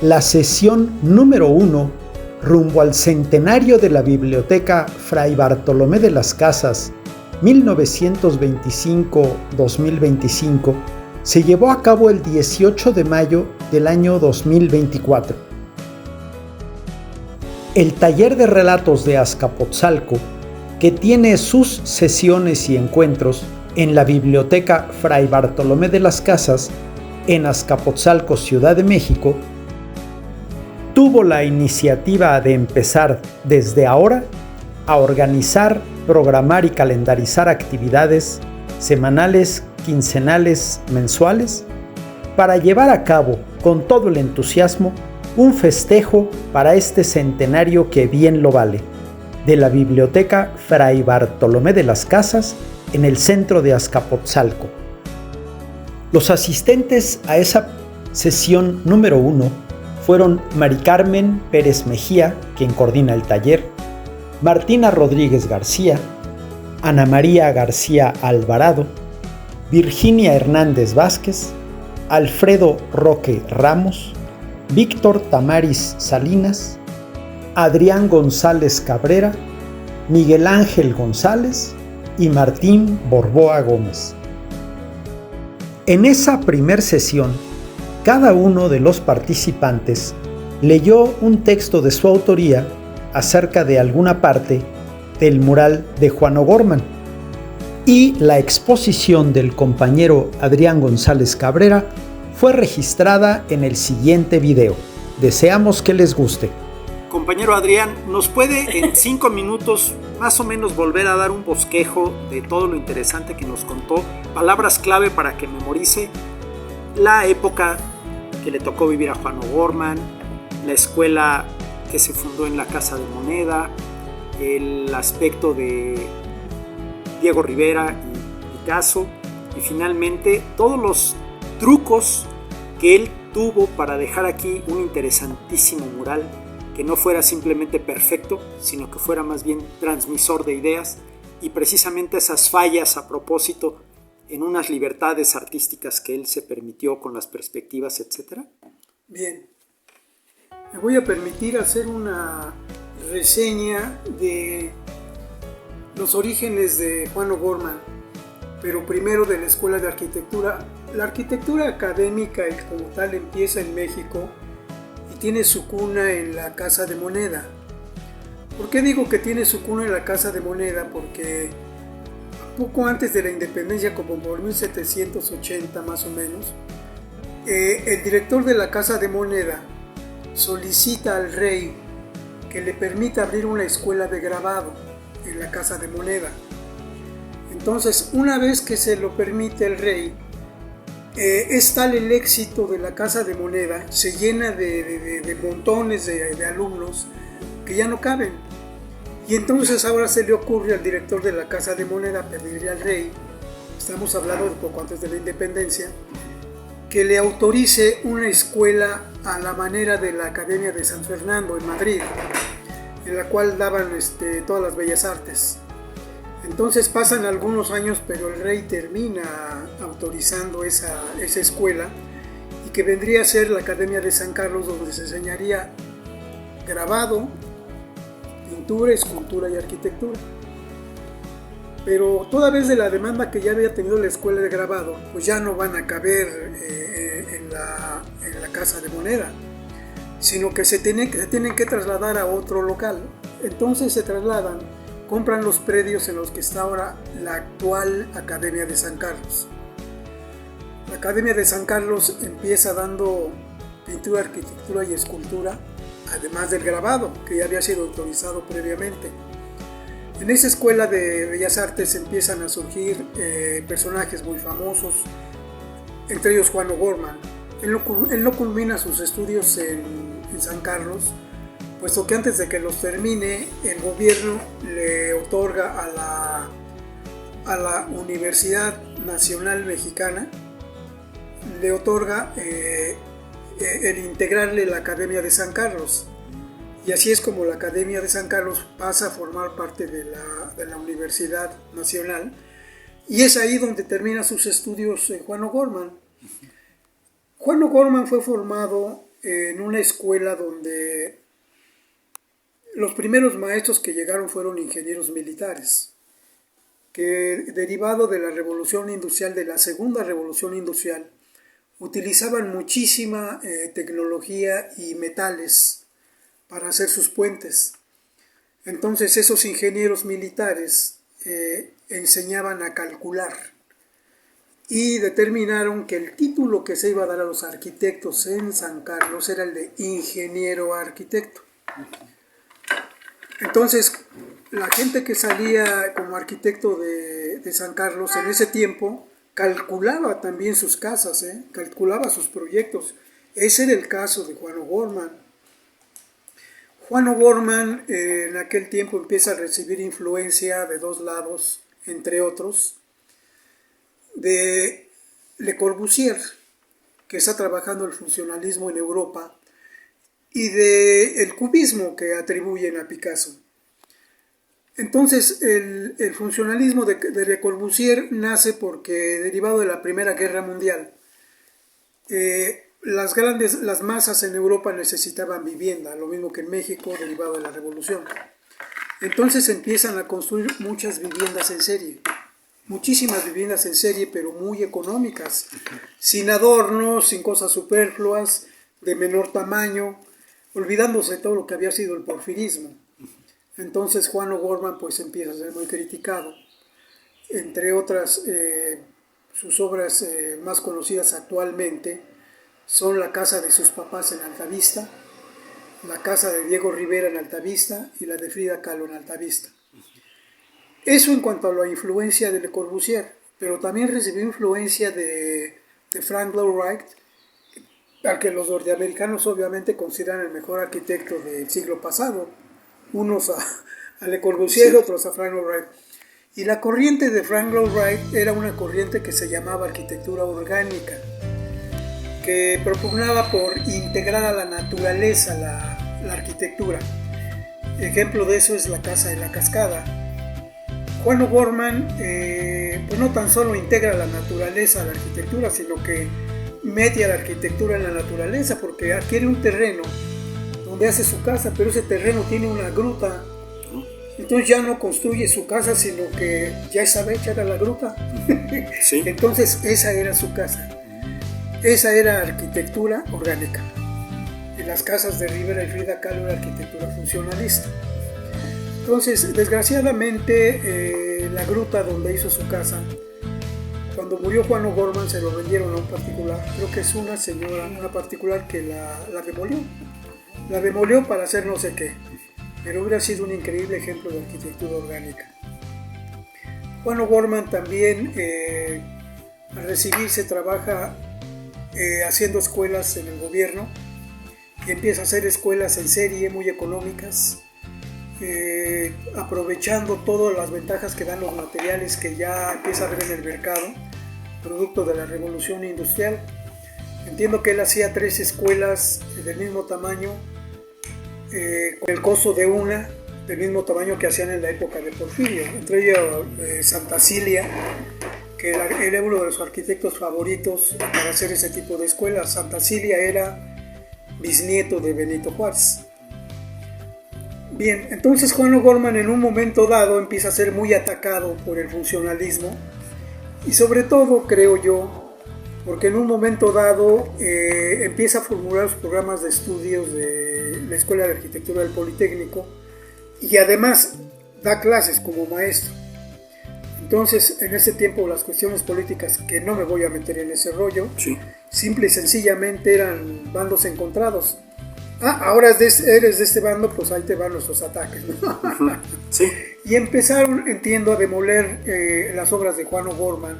la sesión número 1 rumbo al centenario de la Biblioteca Fray Bartolomé de las Casas 1925-2025 se llevó a cabo el 18 de mayo del año 2024. El taller de relatos de Azcapotzalco, que tiene sus sesiones y encuentros en la Biblioteca Fray Bartolomé de las Casas en Azcapotzalco, Ciudad de México, tuvo la iniciativa de empezar desde ahora a organizar, programar y calendarizar actividades semanales, quincenales, mensuales, para llevar a cabo con todo el entusiasmo un festejo para este centenario que bien lo vale, de la Biblioteca Fray Bartolomé de las Casas en el centro de Azcapotzalco. Los asistentes a esa sesión número 1 fueron Mari Carmen Pérez Mejía, quien coordina el taller, Martina Rodríguez García, Ana María García Alvarado, Virginia Hernández Vázquez, Alfredo Roque Ramos, Víctor Tamaris Salinas, Adrián González Cabrera, Miguel Ángel González y Martín Borboa Gómez. En esa primer sesión, cada uno de los participantes leyó un texto de su autoría acerca de alguna parte del mural de Juan O'Gorman, y la exposición del compañero Adrián González Cabrera fue registrada en el siguiente video. Deseamos que les guste. Compañero Adrián, ¿nos puede en 5 minutos más o menos volver a dar un bosquejo de todo lo interesante que nos contó? Palabras clave para que memorice la época que le tocó vivir a Juan O'Gorman, la escuela que se fundó en la Casa de Moneda, el aspecto de Diego Rivera y Picasso, y finalmente todos los trucos que él tuvo para dejar aquí un interesantísimo mural que no fuera simplemente perfecto, sino que fuera más bien transmisor de ideas, y precisamente esas fallas a propósito en unas libertades artísticas que él se permitió con las perspectivas, etc. Bien, me voy a permitir hacer una reseña de los orígenes de Juan O'Gorman, pero primero de la Escuela de Arquitectura. La arquitectura académica como tal empieza en México y tiene su cuna en la Casa de Moneda. ¿Por qué digo que tiene su cuna en la Casa de Moneda? Porque poco antes de la independencia, como por 1780 más o menos, el director de la Casa de Moneda solicita al rey que le permita abrir una escuela de grabado en la Casa de Moneda. Entonces, una vez que se lo permite el rey, es tal el éxito de la Casa de Moneda, se llena de montones de alumnos que ya no caben. Y entonces ahora se le ocurre al director de la Casa de Moneda pedirle al rey, estamos hablando de poco antes de la independencia, que le autorice una escuela a la manera de la Academia de San Fernando en Madrid, en la cual daban todas las bellas artes. Entonces pasan algunos años, pero el rey termina autorizando esa escuela, y que vendría a ser la Academia de San Carlos, donde se enseñaría grabado, pintura, escultura y arquitectura. Pero toda vez de la demanda que ya había tenido la escuela de grabado, pues ya no van a caber en la Casa de Moneda, sino que se tienen que trasladar a otro local. Entonces se trasladan, compran los predios en los que está ahora la actual Academia de San Carlos. La Academia de San Carlos empieza dando pintura, arquitectura y escultura, además del grabado, que ya había sido autorizado previamente. En esa escuela de Bellas Artes empiezan a surgir personajes muy famosos, entre ellos Juan O'Gorman. Él no culmina sus estudios en San Carlos, puesto que antes de que los termine, el gobierno le otorga a la Universidad Nacional Mexicana, le otorga el integrarle la Academia de San Carlos. Y así es como la Academia de San Carlos pasa a formar parte de la Universidad Nacional, y es ahí donde termina sus estudios Juan O'Gorman. Juan O'Gorman fue formado en una escuela donde los primeros maestros que llegaron fueron ingenieros militares, que derivado de la revolución industrial, de la segunda revolución industrial, utilizaban muchísima tecnología y metales para hacer sus puentes. Entonces esos ingenieros militares enseñaban a calcular y determinaron que el título que se iba a dar a los arquitectos en San Carlos era el de ingeniero arquitecto. Entonces, la gente que salía como arquitecto de San Carlos en ese tiempo calculaba también sus casas, calculaba sus proyectos. Ese era el caso de Juan O'Gorman. Juan O'Gorman en aquel tiempo empieza a recibir influencia de dos lados, entre otros, de Le Corbusier, que está trabajando el funcionalismo en Europa, y del cubismo que atribuyen a Picasso. Entonces el funcionalismo de Le Corbusier nace porque, derivado de la Primera Guerra Mundial, las masas en Europa necesitaban vivienda, lo mismo que en México, derivado de la Revolución. Entonces empiezan a construir muchas viviendas en serie, muchísimas viviendas en serie, pero muy económicas, sin adornos, sin cosas superfluas, de menor tamaño, olvidándose de todo lo que había sido el porfirismo. Entonces Juan O'Gorman pues empieza a ser muy criticado. Entre otras, sus obras más conocidas actualmente son la casa de sus papás en Altavista, la casa de Diego Rivera en Altavista y la de Frida Kahlo en Altavista. Eso en cuanto a la influencia de Le Corbusier, pero también recibió influencia de Frank Lloyd Wright, al que los norteamericanos obviamente consideran el mejor arquitecto del siglo pasado, unos a Le Corbusier, sí, otros a Frank Lloyd Wright. Y la corriente de Frank Lloyd Wright era una corriente que se llamaba arquitectura orgánica, que propugnaba por integrar a la naturaleza la arquitectura. Ejemplo de eso es la Casa de la Cascada. Juan O'Gorman pues no tan solo integra la naturaleza a la arquitectura, sino que mete a la arquitectura en la naturaleza, porque adquiere un terreno donde hace su casa, pero ese terreno tiene una gruta. Entonces ya no construye su casa, sino que ya estaba hecha la gruta. Sí. Entonces esa era su casa. Esa era arquitectura orgánica. En las casas de Rivera y Frida Kahlo era arquitectura funcionalista. Entonces, desgraciadamente, la gruta donde hizo su casa, cuando murió Juan O'Gorman se lo vendieron a un particular. Creo que es una señora, una particular que la demolió. La demolió para hacer no sé qué. Pero hubiera sido un increíble ejemplo de arquitectura orgánica. Juan O'Gorman también, al recibirse, trabaja haciendo escuelas en el gobierno y empieza a hacer escuelas en serie muy económicas, aprovechando todas las ventajas que dan los materiales que ya empieza a ver en el mercado, producto de la revolución industrial. Entiendo que él hacía 3 escuelas del mismo tamaño, con el costo de una del mismo tamaño que hacían en la época de Porfirio, entre ellos Santa Cilia, que era uno de los arquitectos favoritos para hacer ese tipo de escuelas. Santa Cilia era bisnieto de Benito Juárez. Bien, entonces Juan O'Gorman en un momento dado empieza a ser muy atacado por el funcionalismo, y sobre todo, creo yo, porque en un momento dado empieza a formular los programas de estudios de la Escuela de Arquitectura del Politécnico, y además da clases como maestro. Entonces, en ese tiempo las cuestiones políticas, que no me voy a meter en ese rollo, sí, simple y sencillamente eran bandos encontrados. Ahora eres de este bando, pues ahí te van nuestros ataques, ¿no? Sí. Y empezaron, entiendo, a demoler las obras de Juan O'Gorman,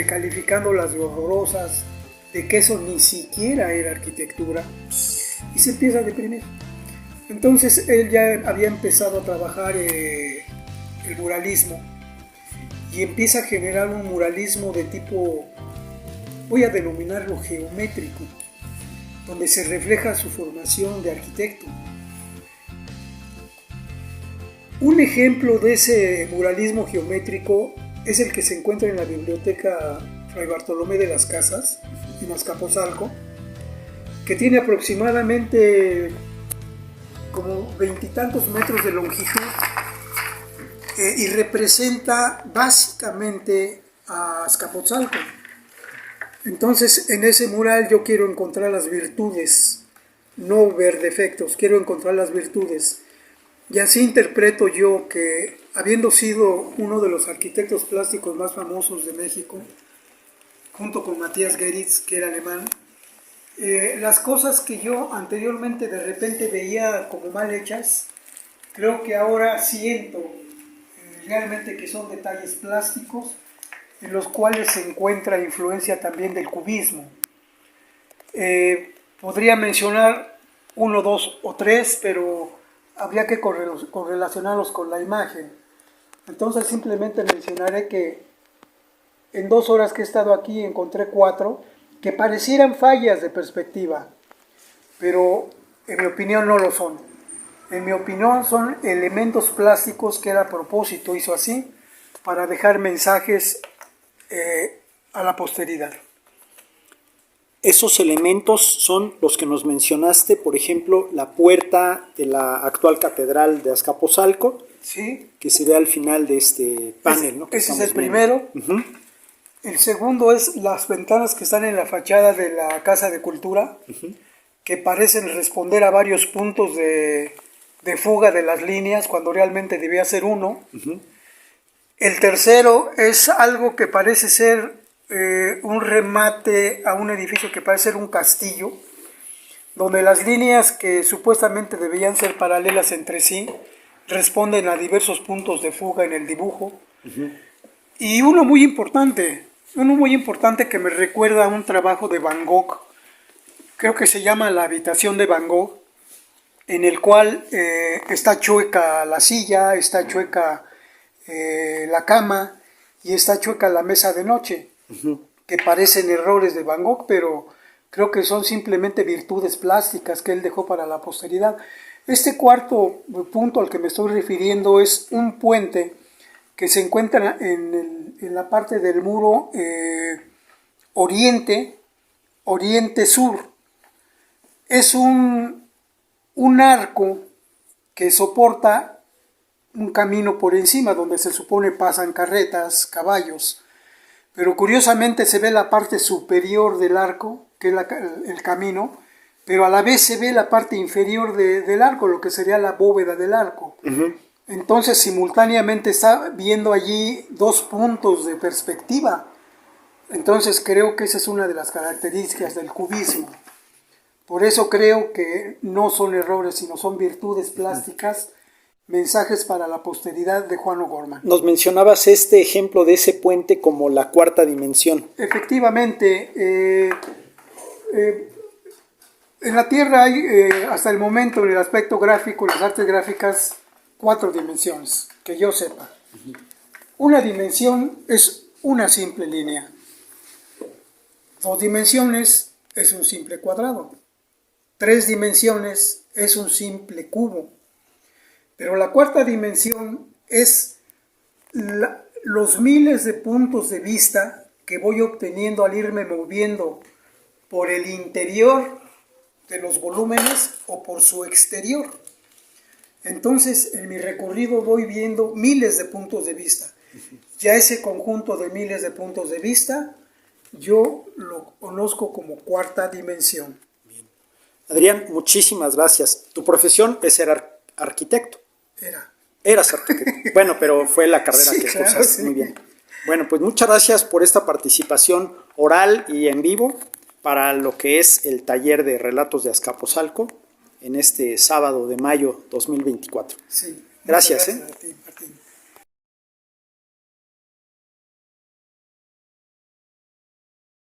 calificándolas de horrorosas, de que eso ni siquiera era arquitectura, y se empieza a deprimir. Entonces él ya había empezado a trabajar el muralismo, y empieza a generar un muralismo de tipo, voy a denominarlo geométrico, donde se refleja su formación de arquitecto. Un ejemplo de ese muralismo geométrico es el que se encuentra en la biblioteca Fray Bartolomé de las Casas, en Azcapotzalco, que tiene aproximadamente como 20 y tantos metros de longitud y representa básicamente a Azcapotzalco. Entonces, en ese mural yo quiero encontrar las virtudes, no ver defectos, quiero encontrar las virtudes. Y así interpreto yo que, habiendo sido uno de los arquitectos plásticos más famosos de México, junto con Matías Geritz, que era alemán, las cosas que yo anteriormente de repente veía como mal hechas, creo que ahora siento realmente que son detalles plásticos en los cuales se encuentra influencia también del cubismo. Podría mencionar 1, 2 o 3, pero habría que correlacionarlos con la imagen. Entonces simplemente mencionaré que en 2 horas que he estado aquí encontré 4 que parecieran fallas de perspectiva, pero en mi opinión no lo son. En mi opinión son elementos plásticos que él a propósito hizo así para dejar mensajes a la posteridad. Esos elementos son los que nos mencionaste, por ejemplo, la puerta de la actual catedral de Azcapotzalco, ¿sí?, que se ve al final de este panel, ¿no? Ese es el primero. Uh-huh. El segundo es las ventanas que están en la fachada de la Casa de Cultura, uh-huh, que parecen responder a varios puntos de fuga de las líneas, cuando realmente debía ser uno. Uh-huh. El tercero es algo que parece ser un remate a un edificio que parece ser un castillo, donde las líneas que supuestamente debían ser paralelas entre sí responden a diversos puntos de fuga en el dibujo. Uh-huh. Y uno muy importante que me recuerda a un trabajo de Van Gogh, creo que se llama La habitación de Van Gogh, en el cual está chueca la silla, está chueca la cama y está chueca la mesa de noche, uh-huh, que parecen errores de Van Gogh, pero creo que son simplemente virtudes plásticas que él dejó para la posteridad. Este cuarto punto al que me estoy refiriendo es un puente que se encuentra en la parte del muro oriente-sur. Es un arco que soporta un camino por encima donde se supone pasan carretas, caballos, pero curiosamente se ve la parte superior del arco, que es el camino, pero a la vez se ve la parte inferior del arco, lo que sería la bóveda del arco. Uh-huh. Entonces simultáneamente está viendo allí 2 puntos de perspectiva. Entonces creo que esa es una de las características del cubismo. Por eso creo que no son errores, sino son virtudes plásticas, mensajes para la posteridad de Juan O'Gorman. Nos mencionabas este ejemplo de ese puente como la 4ª dimensión. Efectivamente, en la Tierra hay hasta el momento en el aspecto gráfico, en las artes gráficas, 4 dimensiones, que yo sepa. Uh-huh. Una dimensión es una simple línea. 2 dimensiones es un simple cuadrado. 3 dimensiones es un simple cubo. Pero la 4ª dimensión es los miles de puntos de vista que voy obteniendo al irme moviendo por el interior de los volúmenes o por su exterior. Entonces, en mi recorrido voy viendo miles de puntos de vista. Ya ese conjunto de miles de puntos de vista, yo lo conozco como 4ª dimensión. Bien. Adrián, muchísimas gracias. Tu profesión es ser arquitecto. Eras arquitecto. Bueno, pero fue la carrera que cursaste. Claro, sí. Muy bien. Bueno, pues muchas gracias por esta participación oral y en vivo para lo que es el taller de relatos de Azcapotzalco en este sábado de mayo 2024. Sí. Gracias.